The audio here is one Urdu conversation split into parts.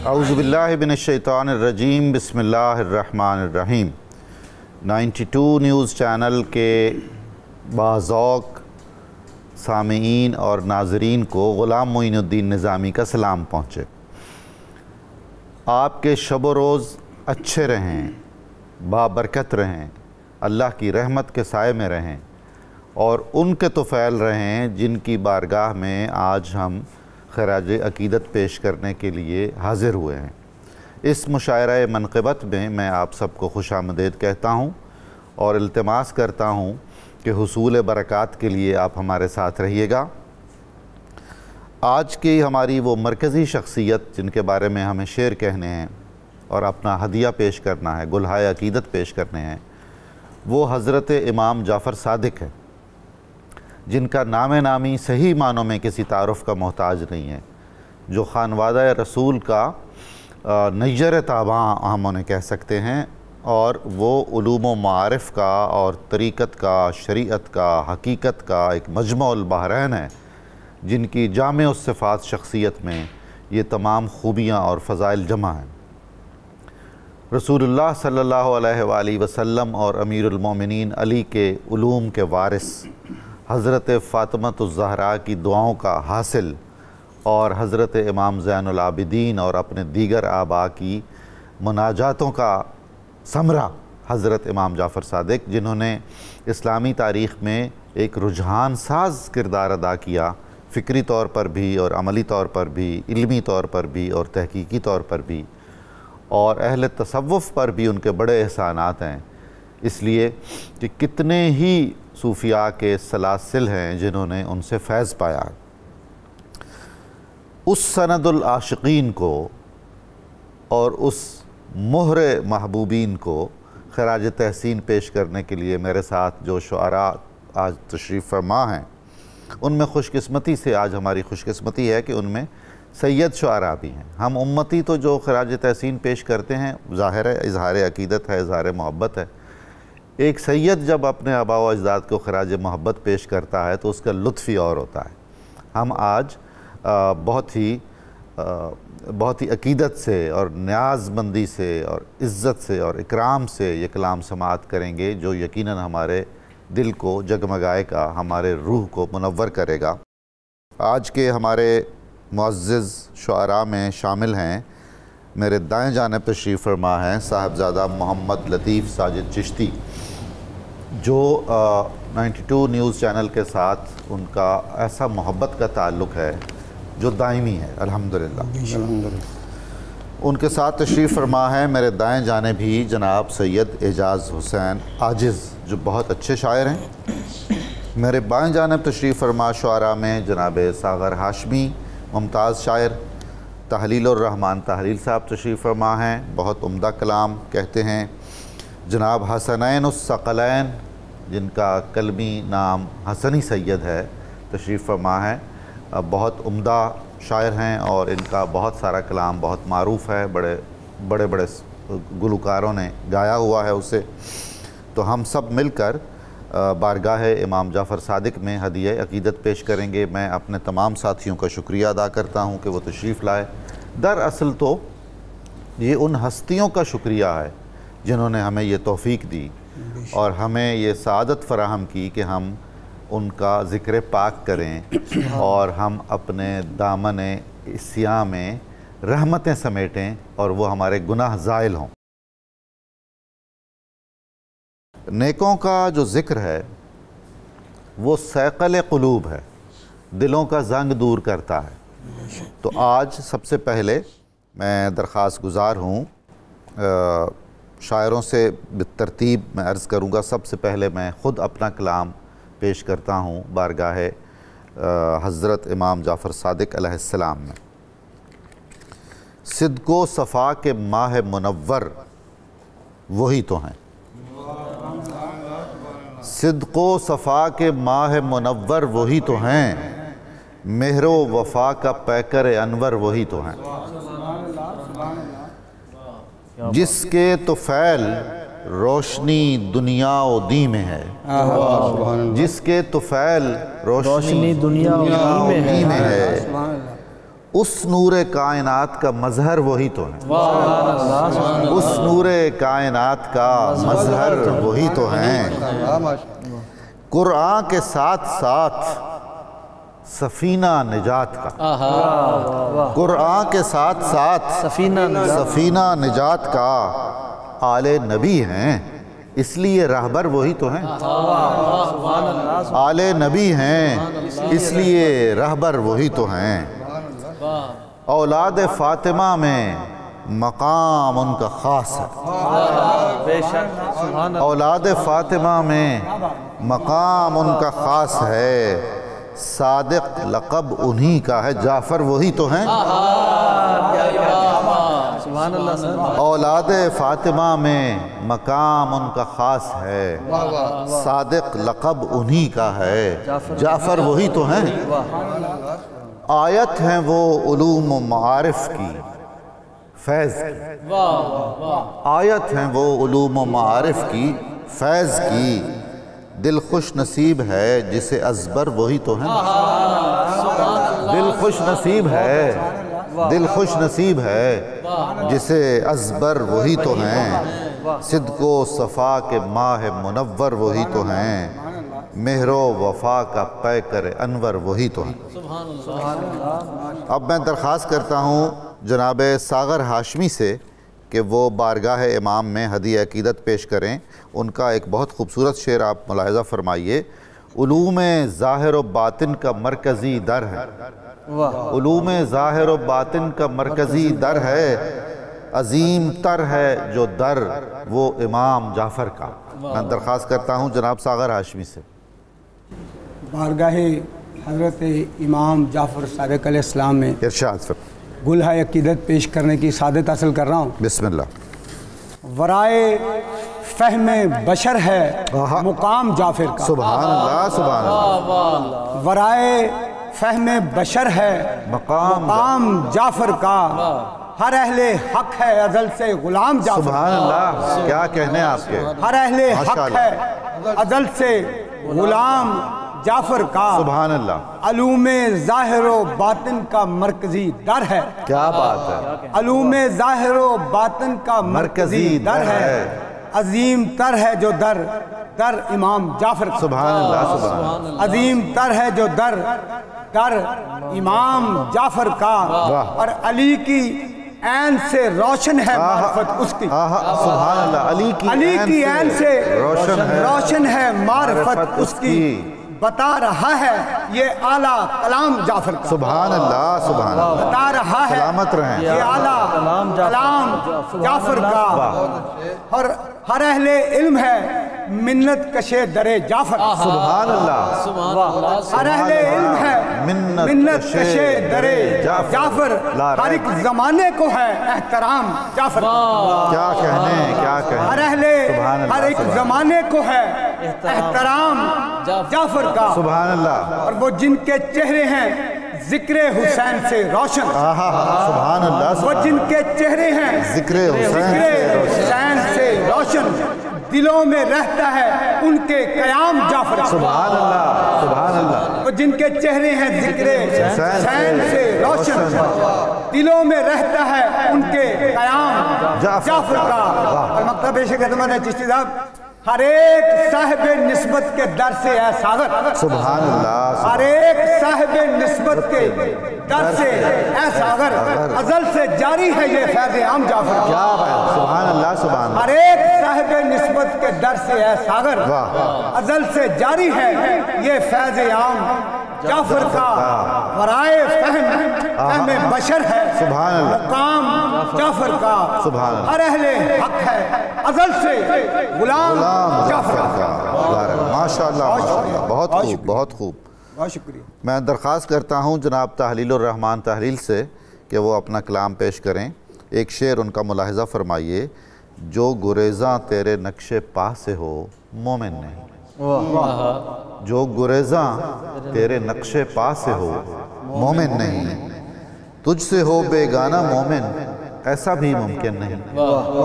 اعوذ باللہ من الشیطان الرجیم بسم اللہ الرحمن الرحیم 92 نیوز چینل کے باذوق سامعین اور ناظرین کو غلام معین الدین نظامی کا سلام پہنچے۔ آپ کے شب و روز اچھے رہیں، بابرکت رہیں، اللہ کی رحمت کے سائے میں رہیں اور ان کے طفیل رہیں جن کی بارگاہ میں آج ہم خراج عقیدت پیش کرنے کے لیے حاضر ہوئے ہیں۔ اس مشاعرہ منقبت میں آپ سب کو خوش آمدید کہتا ہوں اور التماس کرتا ہوں کہ حصول برکات کے لیے آپ ہمارے ساتھ رہیے گا۔ آج کی ہماری وہ مرکزی شخصیت جن کے بارے میں ہمیں شعر کہنے ہیں اور اپنا ہدیہ پیش کرنا ہے، گلہائے عقیدت پیش کرنے ہیں، وہ حضرت امام جعفر صادق ہے، جن کا نام نامی صحیح معنوں میں کسی تعارف کا محتاج نہیں ہے، جو خانوادہ رسول کا نیر تاباں ہم انہیں کہہ سکتے ہیں، اور وہ علوم و معارف کا اور طریقت کا، شریعت کا، حقیقت کا ایک مجمع البحرین ہے، جن کی جامع الصفات شخصیت میں یہ تمام خوبیاں اور فضائل جمع ہیں۔ رسول اللہ صلی اللہ علیہ وآلہ وسلم اور امیر المومنین علی کے علوم کے وارث، حضرت فاطمۃ الزہراء کی دعاؤں کا حاصل اور حضرت امام زین العابدین اور اپنے دیگر آباء کی مناجاتوں کا ثمرہ حضرت امام جعفر صادق، جنہوں نے اسلامی تاریخ میں ایک رجحان ساز کردار ادا کیا، فکری طور پر بھی اور عملی طور پر بھی، علمی طور پر بھی اور تحقیقی طور پر بھی، اور اہل تصوف پر بھی ان کے بڑے احسانات ہیں، اس لیے کہ کتنے ہی صوفیاء کے سلاسل ہیں جنہوں نے ان سے فیض پایا۔ اس سند العاشقین کو اور اس مہر محبوبین کو خراج تحسین پیش کرنے کے لیے میرے ساتھ جو شعراء آج تشریف فرما ہیں، ان میں خوش قسمتی سے آج ہماری خوش قسمتی ہے کہ ان میں سید شعراء بھی ہیں۔ ہم امتی تو جو خراج تحسین پیش کرتے ہیں ظاہر ہے اظہار عقیدت ہے، اظہار محبت ہے۔ ایک سید جب اپنے آباء و اجداد کو خراج محبت پیش کرتا ہے تو اس کا لطف ہی اور ہوتا ہے۔ ہم آج بہت ہی عقیدت سے اور نیاز مندی سے اور عزت سے اور اکرام سے یہ کلام سماعت کریں گے جو یقیناً ہمارے دل کو جگمگائے گا، ہمارے روح کو منور کرے گا۔ آج کے ہمارے معزز شعراء میں شامل ہیں، میرے دائیں جانب تشریف فرما ہیں صاحبزادہ محمد لطیف ساجد چشتی، جو 92 نیوز چینل کے ساتھ ان کا ایسا محبت کا تعلق ہے جو دائمی ہے الحمدللہ۔ ان کے ساتھ تشریف فرما ہے میرے دائیں جانب ہی جناب سید اعجاز حسین عاجز، جو بہت اچھے شاعر ہیں۔ میرے بائیں جانب تشریف فرما شعراء میں جناب ساغر ہاشمی، ممتاز شاعر۔ تحلیل الرحمن تحلیل صاحب تشریف فرما ہیں، بہت عمدہ کلام کہتے ہیں۔ جناب حسنین الثقلین، جن کا قلمی نام حسنی سید ہے، تشریف فرما ہے، بہت عمدہ شاعر ہیں اور ان کا بہت سارا کلام بہت معروف ہے، بڑے گلوکاروں نے گایا ہوا ہے اسے۔ تو ہم سب مل کر بارگاہ امام جعفر صادق میں ہدیہ عقیدت پیش کریں گے۔ میں اپنے تمام ساتھیوں کا شکریہ ادا کرتا ہوں کہ وہ تشریف لائے۔ دراصل تو یہ ان ہستیوں کا شکریہ ہے جنہوں نے ہمیں یہ توفیق دی اور ہمیں یہ سعادت فراہم کی کہ ہم ان کا ذکر پاک کریں اور ہم اپنے دامن عصیاں میں رحمتیں سمیٹیں اور وہ ہمارے گناہ زائل ہوں۔ نیکوں کا جو ذکر ہے وہ سیقل قلوب ہے، دلوں کا زنگ دور کرتا ہے۔ تو آج سب سے پہلے میں درخواست گزار ہوں، شاعروں سے بالترتیب میں عرض کروں گا۔ سب سے پہلے میں خود اپنا کلام پیش کرتا ہوں بارگاہ حضرت امام جعفر صادق علیہ السلام میں۔ صدق و صفا کے ماہ منور وہی تو ہیں، صدق و صفا کے ماہ منور وہی تو ہیں، مہر و وفا کا پیکر انور وہی تو ہیں، جس کے طفیل روشنی دنیا و دین میں ہے، جس کے طفیل روشنی دنیا و دین میں ہے، اس نور کائنات کا مظہر وہی تو ہیں، اس نور کائنات کا مظہر وہی تو ہیں۔ قرآن کے ساتھ ساتھ سفینہ نجات کا، قرآن کے ساتھ ساتھ سفینہ نجات کا آل نبی ہیں، اس لیے راہبر وہی تو ہیں۔ آل نبی ہیں اس لیے راہبر وہی تو ہیں۔ اولاد فاطمہ میں مقام ان کا خاص ہے، اولاد فاطمہ میں مقام ان کا خاص ہے، صادق لقب انہی کا ہے، جعفر وہی تو ہیں۔ اولاد فاطمہ میں مقام ان کا خاص ہے، صادق لقب انہی کا ہے، جعفر وہی تو ہیں۔ آیت ہیں وہ علوم و معارف کی، فیض کی، آیت ہیں وہ علوم و معارف کی، فیض کی، دل خوش نصیب ہے جسے ازبر وہی تو ہیں۔ دل خوش نصیب ہے، دل خوش نصیب ہے جسے ازبر وہی تو ہیں، صدق و صفا کے ماہ منور وہی تو ہیں، مہر و وفا کا پیکر انور وہی تو ہیں۔ اب میں درخواست کرتا ہوں جناب ساغر ہاشمی سے کہ وہ بارگاہ امام میں ہدیہ عقیدت پیش کریں۔ ان کا ایک بہت خوبصورت شعر آپ ملاحظہ فرمائیے۔ علوم ظاہر و باطن کا مرکزی در ہے، علوم ظاہر و باطن کا مرکزی در ہے، عظیم تر ہے جو در وہ امام جعفر کا۔ میں درخواست کرتا ہوں جناب ساغر ہاشمی سے۔ بارگاہ حضرت امام جعفر صادق علیہ السلام میں ارشاد فرمائیں۔ گلہائے عقیدت پیش کرنے کی سعادت حاصل کر رہا ہوں۔ بسم اللہ۔ ورائے فہم بشر ہے مقام جعفر کا، سبحان اللہ، سبحان اللہ۔ ورائے فہم بشر ہے مقام جعفر کا، ہر اہل حق ہے ازل سے غلام جعفر، سبحان اللہ، کیا کہنے آپ کے، ہر اہل حق ہے ازل سے غلام جعفر کا، سبحان اللہ۔ علوم ظاہر و باطن کا مرکزی در ہے، کیا بات ہے، علوم ظاہر و باطن کا مرکزی در ہے، عظیم تر ہے جو در امام جعفر کا، سبحان اللہ، سبحان اللہ۔ عظیم تر ہے جو در امام جعفر کا، اور علی کی عین سے روشن ہے معرفت اس کی، سبحان اللہ، علی کی عین سے روشن ہے معرفت اس کی، بتا رہا ہے یہ اعلیٰ کلام جعفر کا، سبحان اللہ، سبحان اللہ، بتا رہا ہے سلامت رہیں یہ اعلیٰ کلام جعفر کا، اور ہر اہل علم ہے منت کشے در جعفر، سبحان اللہ، ہر اہل علم ہے منت کشے در جعفر، ہر ایک زمانے کو ہے احترام جعفر، کیا کہنے، کیا کہنے، ہر ایک زمانے کو ہے احترام جعفر کا، سبحان اللہ، اور وہ جن کے چہرے ہیں ذکر حسین سے روشن، سبحان اللہ، وہ جن کے چہرے ہیں ذکر حسین سے روشن، دلوں میں رہتا ہے ان کے قیام جعفر، سبحان اللہ، سبحان اللہ، وہ جن کے چہرے ہیں ذکر حسین سے روشن، دلوں میں رہتا ہے ان کے قیام جعفر کا، اور مکتب شیخ خدمت ہے چشتی صاحب، ہر ایک صاحب نسبت کے در سے ہے ساغر، سبحان اللہ، ہر ایک صاحب نسبت کے در سے ہے ساغر، ازل سے جاری ہے یہ فیض عام جعفر، کیا بات، سبحان اللہ، سبحان اللہ، ہر ایک صاحب نسبت کے در سے ہے ساغر، ازل سے جاری ہے یہ فیض عام جعفر کا، ورائے فہم بشر ہے سبحان اللہ، مقام جعفر کا، سبحان اللہ، ہر اہل حق ہے ازل سے غلام جعفر کا، ماشاءاللہ، ماشاءاللہ، بہت خوب، بہت خوب، بہت شکریہ۔ میں درخواست کرتا ہوں جناب تحلیل الرحمن تحلیل سے کہ وہ اپنا کلام پیش کریں۔ ایک شعر ان کا ملاحظہ فرمائیے۔ جو گریزاں تیرے نقش پا سے ہو مومن نہیں، جو گریزاں تیرے نقش پا سے ہو مومن نہیں، تجھ سے ہو بیگانہ مومن ایسا بھی ممکن نہیں۔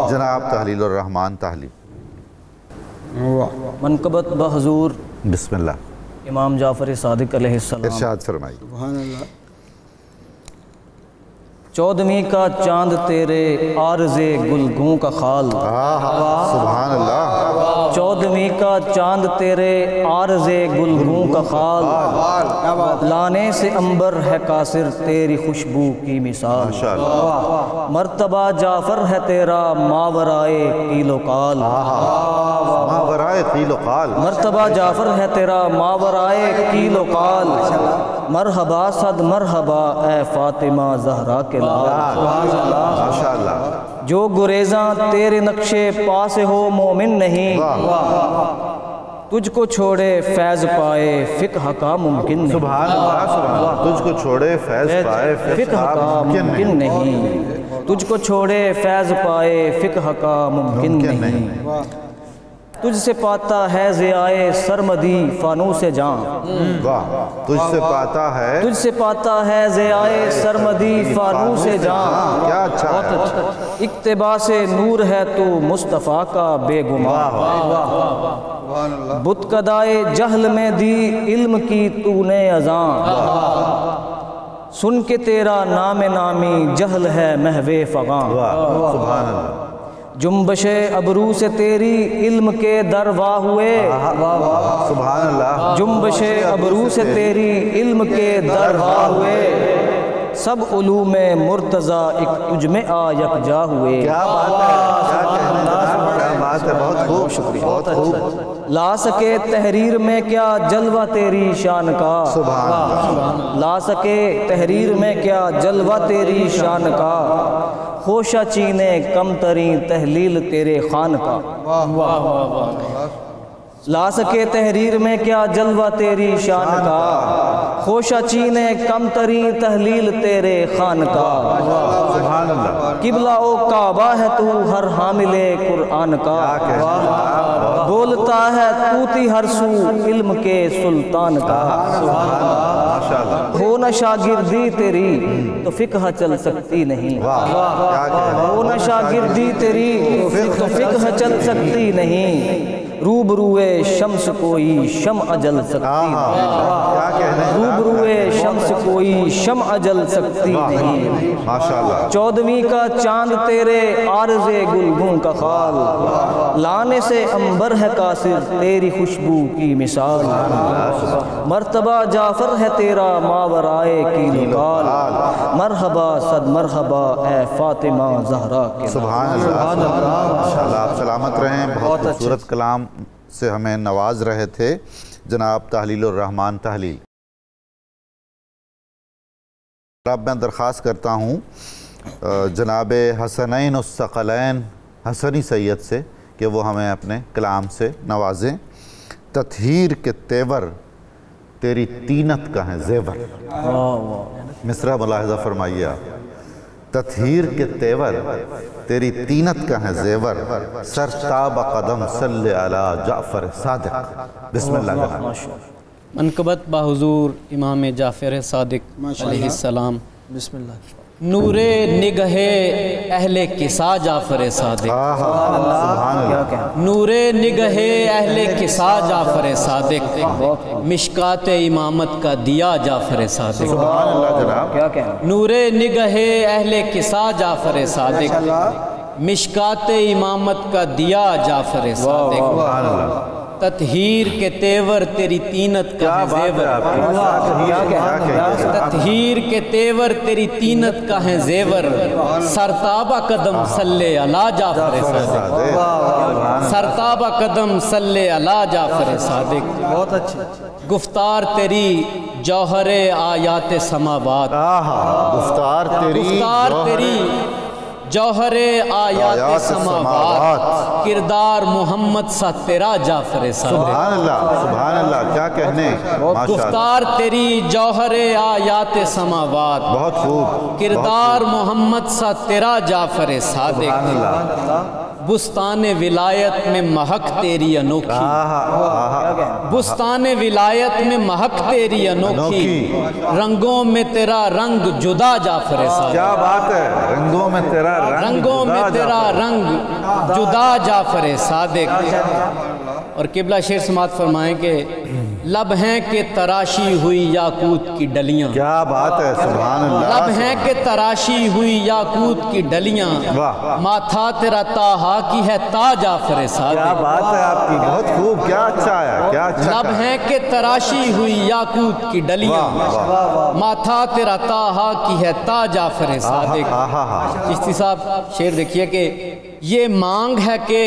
جناب تحلیل الرحمن تحلیل۔ منقبت بحضور بسم اللہ، امام جعفر صادق علیہ السلام، ارشاد فرمائی۔ سبحان اللہ۔ 14ویں کا چاند تیرے عارض گلگوں کا خال، سبحان اللہ، 14ویں کا چاند تیرے عارض گلگوں کا خال، لانے سے عنبر ہے قاصر تیری خوشبو کی مثال، ماشاءاللہ، مرتبہ جعفر ہے تیرا ماورائے قیل و قال، ماورائے قیل و قال، مرتبہ جعفر ہے تیرا ماورائے قیل و قال، مرحبا صد مرحبا اے فاطمہ زہرا کے لال، ماشاءاللہ، جو گریزاں تیرے نقشے پا سے ہو مومن نہیں، تجھ کو چھوڑے فیض پائے فقہ کا ممکن نہیں، سبحان اللہ، سبحان اللہ، تجھ کو چھوڑے فیض پائے فقہ کا ممکن نہیں، تجھ کو چھوڑے فیض پائے فقہ کا ممکن نہیں، تجھ سے پاتا ہے ضیائے سرمدی فانوس جاں، تجھ سے پاتا ہے، تجھ سے پاتا ہے ضیائے سرمدی فانوس جاں، کیا اچھا ہے، اقتباس نور ہے تو مصطفیٰ کا بے گمان، بت کدائے جہل میں دی علم کی تو نے اذاں، سن کے تیرا نام نامی جہل ہے محو فغاں، سبحان اللہ، جنبش ابرو سے تیری علم کے دروا ہوئے، سبحان اللہ، جنبش ابرو سے تیری علم کے دروا ہوئے، سب علوم مرتضیٰ ایک تجھ میں آ یکجا ہوئے، کیا بات ہے، کیا کہنے جناب، کیا بات ہے، بہت خوب، شکریہ، بہت خوب، لا سکے تحریر میں کیا جلوہ تیری شان کا، سبحان اللہ، لا سکے تحریر میں کیا جلوہ تیری شان کا، خوشہ چینے کم ترین تحلیل تیرے خان کا، لا سکے تحریر میں کیا جلوہ تیری شان کا، خوشہ چینے کم ترین تحلیل تیرے خان کا، سبحان اللہ، قبلہ و کعبہ ہے تو ہر حامل قرآن کا، بولتا ہے توتی ہر سو علم کے سلطان کا، ماشاءاللہ، ہو نہ شاگردی تیری تو فقہ چل سکتی نہیں، ہو نہ شاگردی تیری تو فقہ چل سکتی نہیں، روبروئے شمس کوئی شمع جل سکتی نہیں، روبروئے شمس کوئی شمع جل سکتی نہیں، ماشاءاللہ، 14ویں کا چاند تیرے عارض گلگوں کا خال، لانے سے عنبر ہے قاصر تیری خوشبو کی مثال، مرتبہ جعفر ہے تیرا ماورائے قیل و قال، مرحبا صد مرحبا اے فاطمہ زہرا کے، سبحان اللہ، ماشاءاللہ، آپ سلامت رہیں، بہت خوبصورت کلام سے ہمیں نواز رہے تھے جناب تحلیل الرحمن تحلیل۔ اب میں درخواست کرتا ہوں جناب حسنین الثقلین حسنی سید سے کہ وہ ہمیں اپنے کلام سے نوازیں۔ تطہیر کے تیور تیری طینت کا ہے زیور، مصرع ملاحظہ فرمائیے آپ، تطہیر کے تیور تیری طینت کا ہے زیور، سر تاب قدم صلی علی جعفر صادق، بسم اللہ جناب۔ منقبت باحضور امام جعفر صادق علیہ السلام، بسم اللہ، نور نگہ اہل کسا جعفر صادق، سبحان اللہ، نور نگہ اہل کسا جعفر صادق، مشکات امامت کا دیا جعفر صادق، سبحان اللہ جناب، کیا کہنا، نور نگہ اہل کسا جعفر صادق، مشکات امامت کا دیا جعفر صادق، سبحان اللہ، تطہیر کے تیور تیری طینت کا ہے زیور، تطہیر کے تیور تیری طینت کا ہے زیور، سرتابہ قدم صلی علی جعفر صادق، سرتابہ قدم صلی علی جعفر صادق، بہت اچھی، گفتار تیری جوہر آیات سماوات، گفتار تیری جوہر آیات سماوات، کردار محمد سا تیرا جعفر صادق، سبحان اللہ، سبحان اللہ، کیا کہنے، ماشاءاللہ، گفتار تیری جوہر آیات سماوات، بہت خوب، کردار محمد سا تیرا جعفر صادق، سبحان اللہ، بستان ولایت میں مہک تیری انوکھی، بستان ولایت میں مہک تیری انوکھی، رنگوں میں تیرا رنگ جدا جعفر صادق، کیا بات ہے، رنگوں میں تیرا رنگ رنگوں میں تیرا رنگ جدا جعفر صادق، اور قبلہ شیر سماعت فرمائیں کہ لب ہیں کہ تراشی ہوئی یاقوت کی ڈلیاں. کیا بات ہے، سبحان اللہ. لب ہیں کہ تراشی ہوئی یاقوت کی ڈلیاں، ماتھا تیرا طٰہٰ کی ہے تاج جعفر صادق. کیا بات ہے آپ کی، بہت خوب، کیا اچھا آیا، کیا اچھا. لب ہیں کہ تراشی ہوئی یاقوت کی ڈلیاں، ماتھا تیرا طٰہٰ کی ہے تاج جعفر صادق. چشتی صاحب شعر دیکھیے کہ یہ مانگ ہے کہ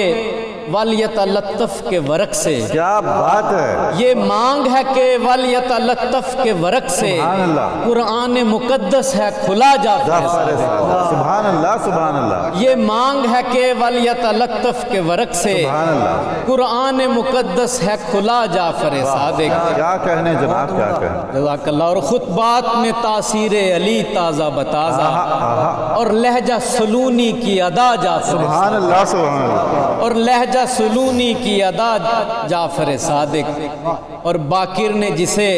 ولیتلطف کے ورق سے. کیا بات ہے. یہ مانگ ہے کہ ولیتلطف کے ورق سے قرآن مقدس ہے کھلا جعفر صادق. سبحان اللہ، سبحان اللہ. یہ مانگ ہے کہ ولیتلطف کے ورق سے قرآن مقدس ہے کھلا جعفر صادق. کیا کہنے جناب، کیا کہنے. جزاک اللہ. اور خطبات میں تاثیر علی تازہ بتازہ، اور لہجہ سلونی کی ادا جعفر. سبحان اللہ، سبحان اللہ. اور لہجہ سلونی کی ادا جعفر صادق. اور باقر نے جسے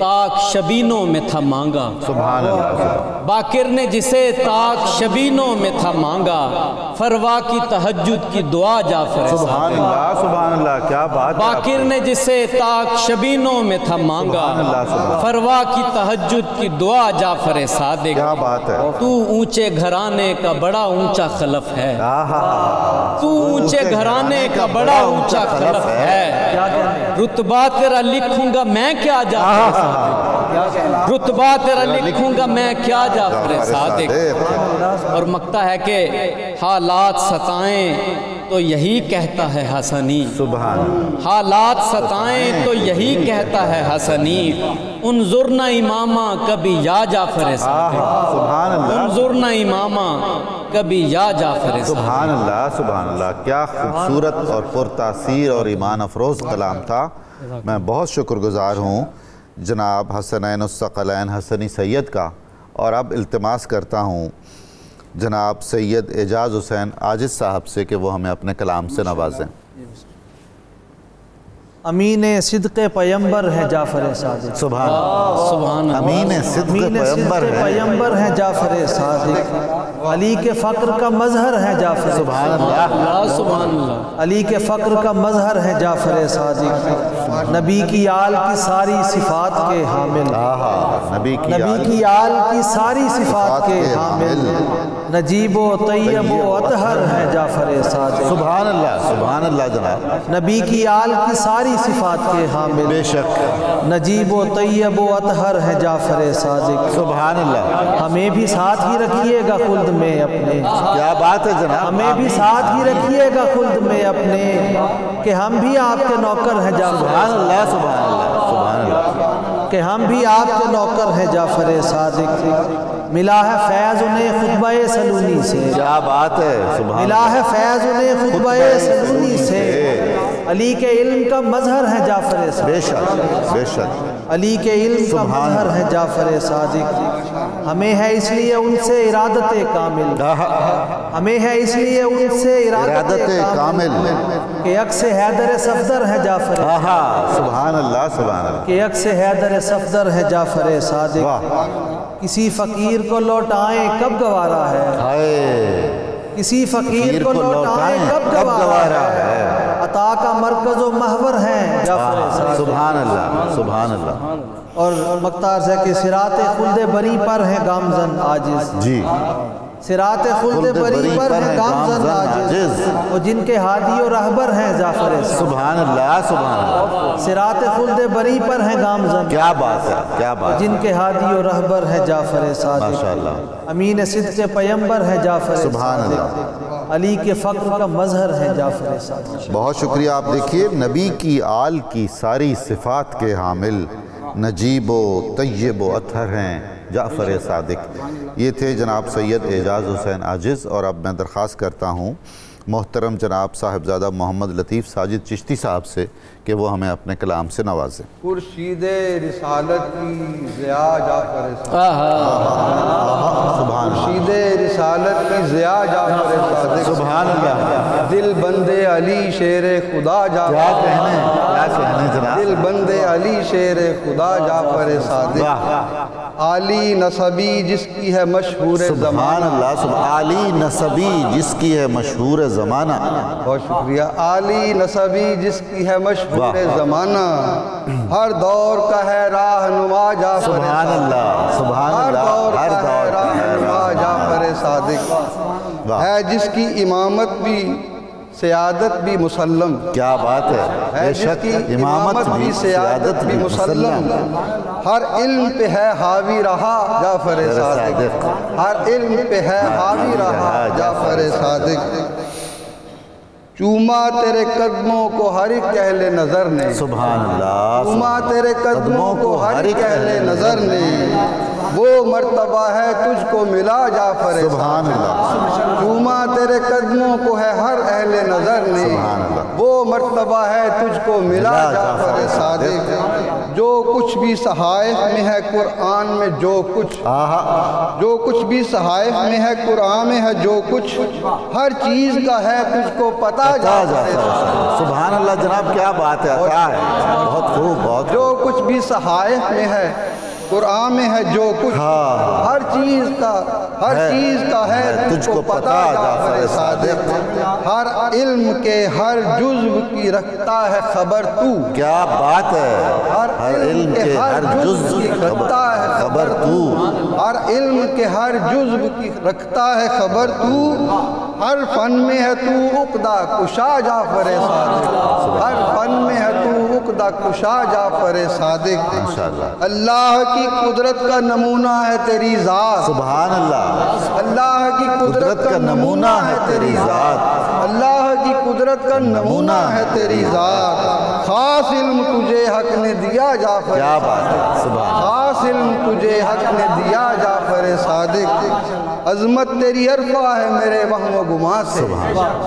تاک شبینوں میں تھا مانگا. سبحان اللہ. باقر نے جسے تاک شبینوں میں تھا مانگا، فروا کی تہجد کی دعا جعفر. سبحان اللہ، سبحان اللہ. کیا بات. باقر نے جسے تاک شبینوں میں تھا مانگا، فروا کی تہجد کی دعا جعفر صادق. کیا بات ہے. تو اونچے گھرانے کا بڑا اونچا خلف ہے. تو اونچے گھرانے کا بڑا اونچا خلف ہے. رتبہ تیرا لکھوں گا میں کیا جعفر صادق. رتبہ تیرا لکھوں گا میں کیا جعفر صادق. اور مکتا ہے کہ حالات ستائیں تو یہی کہتا ہے حسنی. سبحان. حالات ستائیں تو یہی کہتا ہے حسنی. انظرنا امامہ کبھی یا جعفر صادق. سبحان اللہ. انظرنا امامہ کبھی یا جعفر. سبحان اللہ، سبحان اللہ. کیا خوبصورت اور پرتاثیر اور ایمان افروز کلام تھا. میں بہت شکر گزار ہوں جناب حسنین الثقلین حسنی سید کا. اور اب التماس کرتا ہوں جناب سید اعجاز حسین عاجز صاحب سے کہ وہ ہمیں اپنے کلام سے نوازیں. امین صدق پیمبر ہے جعفر صادق. سبحان اللہ. امین صدق پیمبر ہے جعفر صادق. علی کے فقر کا مظہر ہے جعفر. سبحان اللہ، سبحان اللہ. علی کے فقر کا مظہر ہے جعفر صادق. نبی کی آل کی ساری صفات کے حامل. نبی کی آل کی ساری صفات کے حامل. نجیب و طیب و اطہر ہے جعفر صادق. سبحان اللہ، سبحان اللہ جناب. نبی کی آل کی ساری صفات کے حامل. بے شک. نجیب و طیب و اطہر ہے جعفر صادق. سبحان اللہ. ہمیں بھی ساتھ ہی رکھیے گا خلد میں اپنے. کیا بات ہے جناب. ہمیں بھی ساتھ ہی رکھیے گا خلد میں اپنے، کہ ہم بھی آپ کے نوکر ہیں جعفر. سبحان اللہ، سبحان اللہ، سبحان اللہ. کہ ہم بھی آپ کے نوکر ہیں جعفر صادق. ملا ہے فیض انہیں خطبہ سلونی سے. کیا بات ہے. سبحان. ملا ہے فیض انہیں خطبہ سلونی سے. علی کے علم کا مظہر ہے جعفر صادق. بے شک، بے شک. علی کے علم کا مظہر ہے جعفر صادق. ہمیں ہے اس لیے ان سے ارادت کامل. ہمیں ہے اس لیے ان سے ارادت کامل کہ عکس حیدر صفدر ہے جعفر. سبحان اللہ، سبحان اللہ. کہ عکس حیدر صفدر ہے جعفر صادق. کسی فقیر کو لوٹائیں کب گوارا ہے. کسی فقیر کو لوٹائیں کب گوارا ہے. عطا کا مرکز و محور ہے جعفر صادق. سبحان اللہ، سبحان اللہ. اور مختار سے کہ صراط خلد بری پر ہے گامزن عاجز. جی. صراط خلد بری پر ہے گامزن عاجز، اور جن کے ہادی و رہبر ہیں جعفر صادق. سبحان اللہ، سبحان اللہ. صراط خلد بری پر ہے گامزن. کیا بات ہے، کیا بات. جن کے ہادی و رہبر ہیں جعفر صادق. ماشاءاللہ. امین صدق پیمبر ہے جعفر. سبحان اللہ. علی کے فقر کا مظہر ہے جعفر صادق. بہت شکریہ. آپ دیکھیے نبی کی آل کی ساری صفات کے حامل، نجیب و طیب و اطہر ہیں جعفر صادق. یہ تھے جناب سید اعجاز حسین عاجز. اور اب میں درخواست کرتا ہوں محترم جناب صاحبزادہ محمد لطیف ساجد چشتی صاحب سے کہ وہ ہمیں اپنے کلام سے نوازیں. خورشید رسالت کی ضیاء جعفر صادق. سبحان. خورشید رسالت کی ضیاء جعفر صادق. سبحان اللہ. دل بندے علی شیر خدا جعفر. کیا کہنے جناب. دل بندے علی شیر خدا جعفر صادق. عالی نسبی جس کی ہے مشہور سبحان زمانہ. اللہ. عالی نسبی جس کی ہے مشہور زمانہ. بہت شکریہ. عالی نسبی جس کی ہے مشہور زمانہ. ہر دور کا ہے راہنما جعفر. سبحان اللہ. سبحان اللہ. ہر دور کا ہے راہنما جعفر صادق. ہے جس کی امامت بھی سیادت بھی مسلم. کیا بات ہے. ہے جس کی امامت بھی سیادت بھی مسلم. ہر علم پہ ہے حاوی رہا جعفر صادق. ہر علم پہ ہے حاوی رہا جعفر صادق. چوما تیرے قدموں کو ہر ایک اہل نظر نے. سبحان اللہ. چوما تیرے قدموں کو ہر ایک اہل نظر نے. وہ مرتبہ ہے تجھ کو ملا جعفر. سبحان اللہ. چوما تیرے قدموں کو ہے ہر اہل نظر نے. وہ مرتبہ ہے تجھ کو ملا جعفر صادق. جو کچھ بھی صحائف میں ہے قرآن میں جو کچھ بھی صحائف میں ہے قرآن میں ہے جو کچھ ہر چیز کا ہے تجھ کو پتہ جعفر. سبحان اللہ. جناب کیا بات ہے. عطا ہے. بہت خوب. بہت. جو کچھ بھی صحائف میں ہے قرآن میں ہے جو کچھ ہر چیز کا ہے تجھ کو پتہ جعفر صادق. ہر علم کے ہر جزو کی رکھتا ہے خبر تو. کیا بات ہے. ہر علم کے ہر جزو کی رکھتا ہے خبر تو. ہر علم کے ہر جزو کی رکھتا ہے خبر تو. ہر فن میں ہے تو عقدہ کشا جعفر صادق. ہر فن میں ہے تو عقدہ کشا جعفر صادق. اللہ کی قدرت کا نمونہ ہے تیری ذات. سبحان اللہ. اللہ کی قدرت کا نمونہ ہے تیری ذات. اللہ کی قدرت کا نمونہ ہے تیری ذات. خاص علم تجھے حق نے دیا جعفر. کیا بات ہے. سبحان. خاص علم تجھے حق نے دیا جعفر صادق. عظمت تیری عرفہ ہے میرے وہم و گما سے.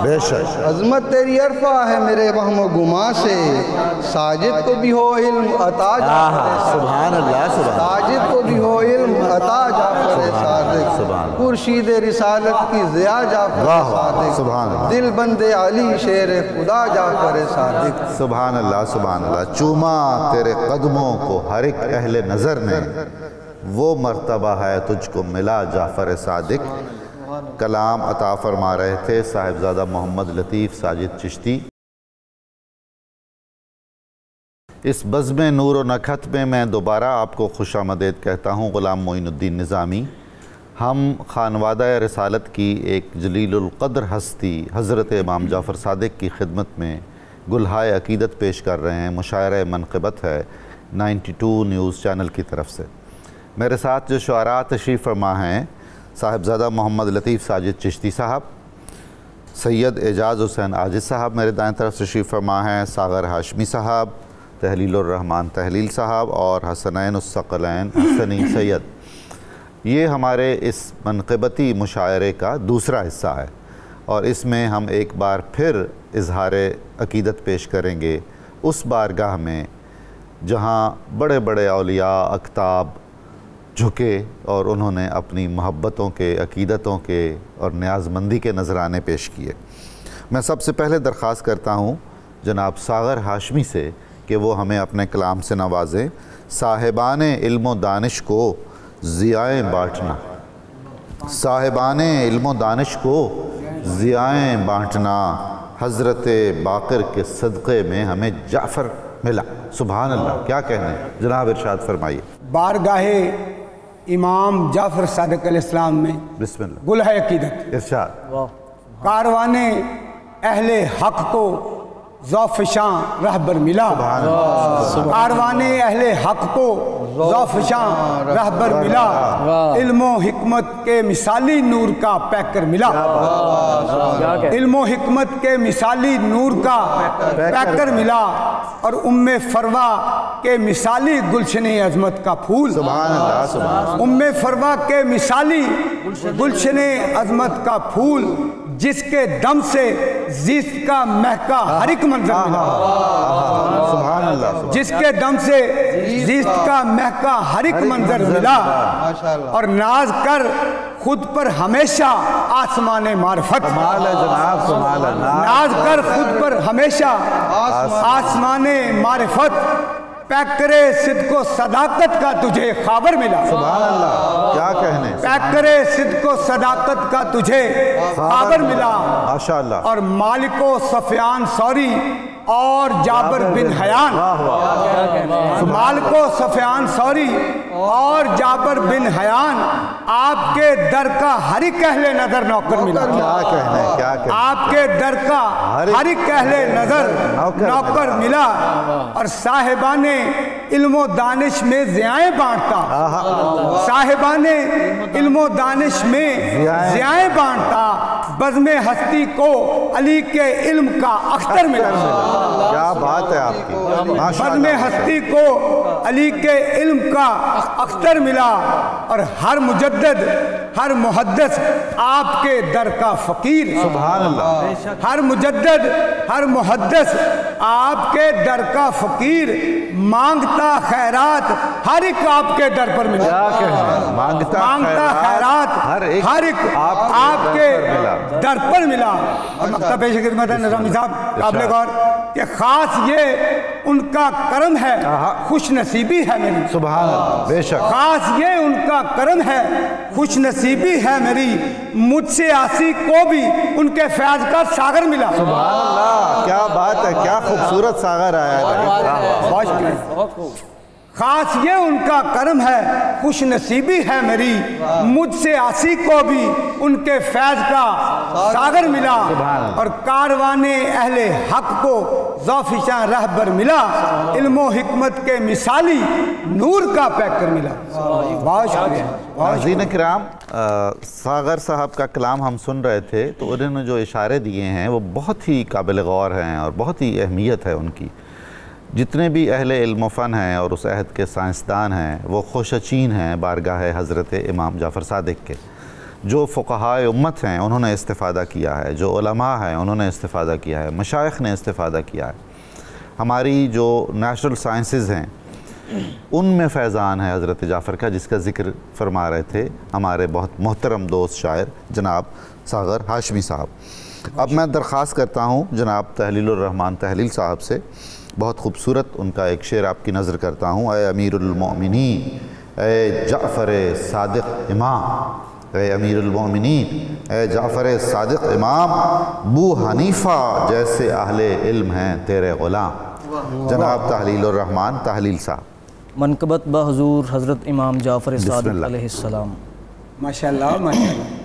بے شک. عظمت تیری عرفہ ہے میرے وہم و گما سے. ساجد کو بھی ہو علم عطا جعفر. سبحان اللہ. ساجد کو بھی ہو علم عطا جعفر صادق. خورشید رسالت کی ضیاء جعفر صادق. سبحان اللہ. دل بند علی شیر خدا جعفر صادق. سبحان اللہ. سبحان اللہ. چوما تیرے قدموں کو ہر ایک اہل نظر نے. وہ مرتبہ ہے تجھ کو ملا جعفر صادق. کلام عطا فرما رہے تھے صاحبزادہ محمد لطیف ساجد چشتی. اس بزم نور و نکھت میں دوبارہ آپ کو خوش آمدید کہتا ہوں. غلام معین الدین نظامی. ہم خانوادہ رسالت کی ایک جلیل القدر ہستی حضرت امام جعفر صادق کی خدمت میں گلہائے عقیدت پیش کر رہے ہیں. مشاعرہ منقبت ہے 92 نیوز چینل کی طرف سے. میرے ساتھ جو شعراء تشریف فرما ہیں صاحبزادہ محمد لطیف ساجد چشتی صاحب، سید اعجاز حسین عاجز صاحب میرے دائیں طرف تشریف فرما ہیں، ساغر ہاشمی صاحب، تحلیل الرحمن تحلیل صاحب اور حسنین الثقلین حسنی سید. یہ ہمارے اس منقبتی مشاعرے کا دوسرا حصہ ہے اور اس میں ہم ایک بار پھر اظہار عقیدت پیش کریں گے اس بارگاہ میں جہاں بڑے بڑے اولیاء اقطاب جھکے اور انہوں نے اپنی محبتوں کے، عقیدتوں کے اور نیاز مندی کے نذرانے پیش کیے. میں سب سے پہلے درخواست کرتا ہوں جناب ساغر ہاشمی سے کہ وہ ہمیں اپنے کلام سے نوازیں. صاحبان علم و دانش کو ضیائیں بانٹنا. صاحبان علم و دانش کو ضیائیں بانٹنا. حضرت باقر کے صدقے میں ہمیں جعفر ملا. سبحان اللہ. کیا کہنے جناب ارشاد فرمائیے. بارگاہ امام جعفر صادق علیہ السلام میں بسم اللہ. گلہ عقیدت. ارشاد. کاروان اہل حق کو ذوفشاں رہبر ملا. کاروان اہل حق کو ذوفشاں رہبر ملا. علم و حکمت کے مثالی نور کا پیکر ملا. علم و حکمت کے مثالی نور کا پیکر ملا اور ام فروا کے مثالی گلشن عظمت کا پھول. سبحان اللہ. سبحان اللہ. ام فروا کے مثالی گلشن عظمت کا پھول جس کے دم سے زیست کا مہکا ہر ایک منظر ملا. سبحان اللہ. جس کے دم سے زیست کا مہکا ہر ایک منظر ملا اور ناز کر خود پر ہمیشہ آسمان معرفت. جناب ناز کر خود پر ہمیشہ آسمان معرفت. پیکرے صدق و صداقت کا تجھے خابر ملا. سبحان اللہ، کیا کہنے. پیکرے صدق و صداقت کا تجھے خابر ملا. ماشاء اللہ. اور مالک و سفیان سوری اور جابر بن حیان. مالک و سفیان سوری اور جابر بن حیان آپ کے در کا ہر ایک اہل نظر نوکر ملا. کیا کہنے، کیا کہنے. آپ کے در کا ہر ایک اہل نظر نوکر ملا. اور صاحبان علم و دانش میں ضیائیں بانٹتا. صاحبان علم و دانش میں ضیائیں بانٹتا. بزم ہستی کو علی کے علم کا اختر ملا. کیا بات ہے آپ کی. بزم ہستی کو علی کے علم کا اختر ملا. اور ہر مجدد ہر محدث آپ کے در کا فقیر. سبحان اللہ. ہر مجدد ہر محدث آپ کے در کا فقیر. مانگتا خیرات ہر ایک آپ کے در پر ملا. کیا کہنا. مانگتا خیرات ہر ایک آپ کے در پر ملا. اور مکتب پیش خدمت ہے نظامی صاحب قابل غور کہ خاص یہ ان کا کرم ہے، خوش نصیبی ہے میری. سبحان اللہ. بے شک. خاص یہ ان کا کرم ہے، خوش نصیبی ہے میری. مجھ سے آسی کو بھی ان کے فیض کا ساغر ملا. سبحان اللہ. کیا بات ہے، کیا خوبصورت ساغر آیا ہے. خاص یہ ان کا کرم ہے، خوش نصیبی ہے میری. مجھ سے آسی کو بھی ان کے فیض کا ساغر ملا. اور کاروان اہل حق کو ذوفشاں رہبر ملا. علم و حکمت کے مثالی نور کا پیکر ملا. بہت شکریہ. ناظرین کرام، ساغر صاحب کا کلام ہم سن رہے تھے تو انہوں نے جو اشارے دیے ہیں وہ بہت ہی قابل غور ہیں اور بہت ہی اہمیت ہے ان کی. جتنے بھی اہل علم و فن ہیں اور اس عہد کے سائنسدان ہیں وہ خوشچین ہیں بارگاہ حضرت امام جعفر صادق کے. جو فقہائے امت ہیں انہوں نے استفادہ کیا ہے، جو علماء ہیں انہوں نے استفادہ کیا ہے، مشائخ نے استفادہ کیا ہے. ہماری جو نیچرل سائنسز ہیں ان میں فیضان ہے حضرت جعفر کا، جس کا ذکر فرما رہے تھے ہمارے بہت محترم دوست شاعر جناب ساغر ہاشمی صاحب. اب میں درخواست کرتا ہوں جناب تحلیل الرحمن تحلیل صاحب سے، بہت خوبصورت ان کا ایک شعر آپ کی نظر کرتا ہوں. اے امیر المؤمنین، اے جعفر صادق امام، اے امیر المؤمنین، اے جعفر صادق امام، بو حنیفہ جیسے اہل علم ہیں تیرے غلام. جناب تحلیل الرحمن تحلیل صاحب. منقبت بحضور حضرت امام جعفر صادق علیہ السلام. ماشاءاللہ ماشاءاللہ.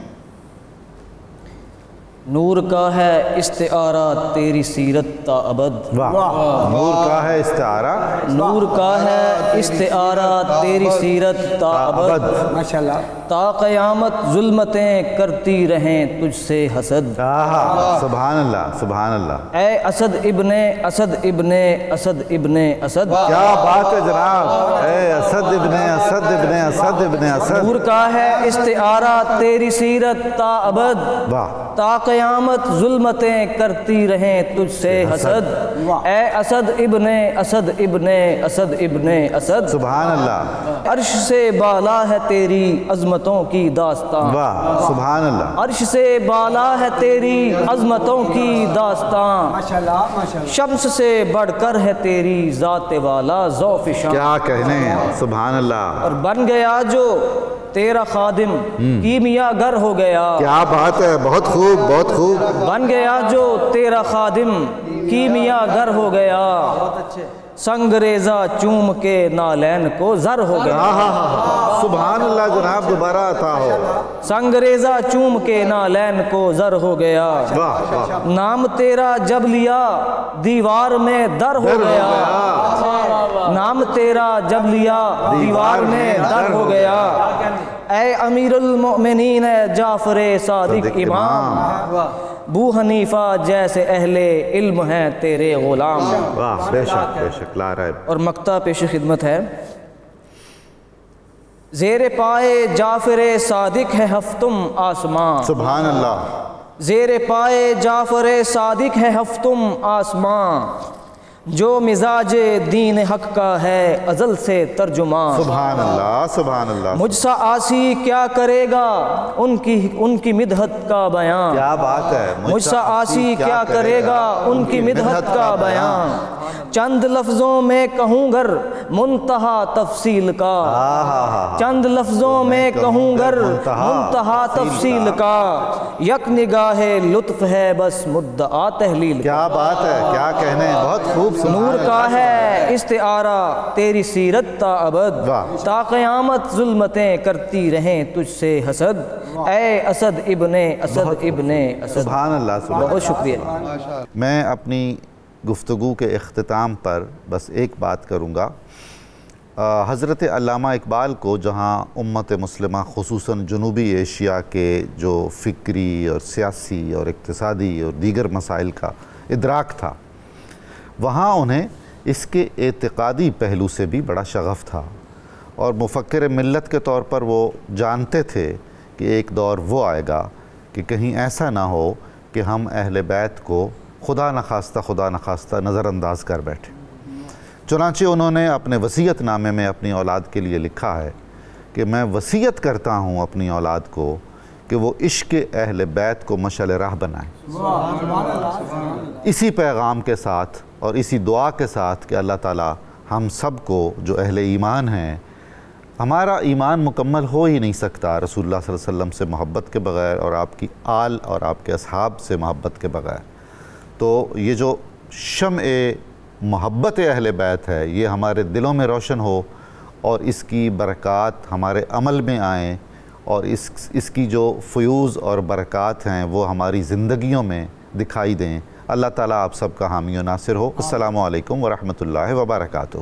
نور کا ہے استعارہ تیری سیرت تا ابد. نور کا ہے استعارہ، نور کا ہے استعارہ تیری سیرت تا ابد. ماشاءاللہ. تا قیامت ظلمتیں کرتی رہیں تجھ سے حسد. سبحان اللہ سبحان اللہ. اے اسد ابن اسد ابن اسد ابن اسد. کیا بات ہے جناب. اے اسد ابن اسد ابن اسد ابن اسد. نور کا ہے استعارہ تیری سیرت تا ابد. تا قیامت ظلمتیں کرتی رہیں تجھ سے حسد. اے اسد ابن اسد ابن اسد ابن اسد. سبحان اللہ. عرش سے بالا ہے تیری عظمتوں کی داستان. سبحان اللہ. عرش سے بالا ہے تیری عظمتوں کی داستان. ماشاءاللہ ماشاءاللہ. شمس سے بڑھ کر ہے تیری ذات والا ذوفشاں. کیا کہنے. سبحان اللہ. اور بن گیا جو تیرا خادم کیمیا گر ہو گیا. کیا بات ہے. بہت خوب بہت خوب. بن گیا جو تیرا خادم کیمیا گر ہو گیا. سنگریزہ چوم کے نالین کو زر ہو گیا. سبحان اللہ جناب دوبارہ عطا ہو. سنگریزہ چوم کے نالین کو زر ہو گیا. نام تیرا جب لیا دیوار میں در ہو گیا. نام تیرا جب لیا دیوار میں در ہو گیا. اے امیر المؤمنین جعفر صادق امام، بو حنیفہ جیسے اہل علم ہیں تیرے غلام. واہ بے شک بے شک. لا رہے. اور مقطع پیش خدمت ہے. زیر پائے جعفر صادق ہے ہفتم آسمان. سبحان اللہ. زیر پائے جعفر صادق ہے ہفتم آسمان. جو مزاج دین حق کا ہے ازل سے ترجمان. سبحان اللہ سبحان اللہ. مجھ سا آسی کیا کرے گا ان کی مدحت کا بیان. کیا بات ہے. مجھ سا آسی کیا کرے گا ان کی مدحت کا بیان. چند لفظوں میں کہوں گر منتہا تفصیل کا، چند لفظوں میں کہوں گر منتہا تفصیل کا، یک نگاہ لطف ہے بس مدعا تحلیل کا۔ کیا بات ہے، کیا کہنے، بہت خوب۔ نور کا ہے استعارہ تیری سیرت تا ابد، تا قیامت ظلمتیں کرتی رہیں تجھ سے حسد، اے اسد ابن اسد ابن اسد۔ سبحان اللہ، بہت شکریہ۔ میں اپنی گفتگو کے اختتام پر بس ایک بات کروں گا۔ حضرت علامہ اقبال کو جہاں امت مسلمہ خصوصاً جنوبی ایشیا کے جو فکری اور سیاسی اور اقتصادی اور دیگر مسائل کا ادراک تھا، وہاں انہیں اس کے اعتقادی پہلو سے بھی بڑا شغف تھا، اور مفکر ملت کے طور پر وہ جانتے تھے کہ ایک دور وہ آئے گا کہ کہیں ایسا نہ ہو کہ ہم اہل بیت کو خدا نخواستہ نظر انداز کر بیٹھے۔ چنانچہ انہوں نے اپنے وصیت نامے میں اپنی اولاد کے لیے لکھا ہے کہ میں وصیت کرتا ہوں اپنی اولاد کو کہ وہ عشق اہل بیت کو مشعل راہ بنائیں۔ اسی پیغام کے ساتھ اور اسی دعا کے ساتھ کہ اللہ تعالی ہم سب کو جو اہل ایمان ہیں، ہمارا ایمان مکمل ہو ہی نہیں سکتا رسول اللہ صلی اللہ علیہ وسلم سے محبت کے بغیر اور آپ کی آل اور آپ کے اصحاب سے محبت کے بغیر، تو یہ جو شمع محبت اہل بیت ہے یہ ہمارے دلوں میں روشن ہو، اور اس کی برکات ہمارے عمل میں آئیں، اور اس کی جو فیوز اور برکات ہیں وہ ہماری زندگیوں میں دکھائی دیں۔ اللہ تعالیٰ آپ سب کا حامی و ناصر ہو۔ السلام علیکم ورحمۃ اللہ وبرکاتہ۔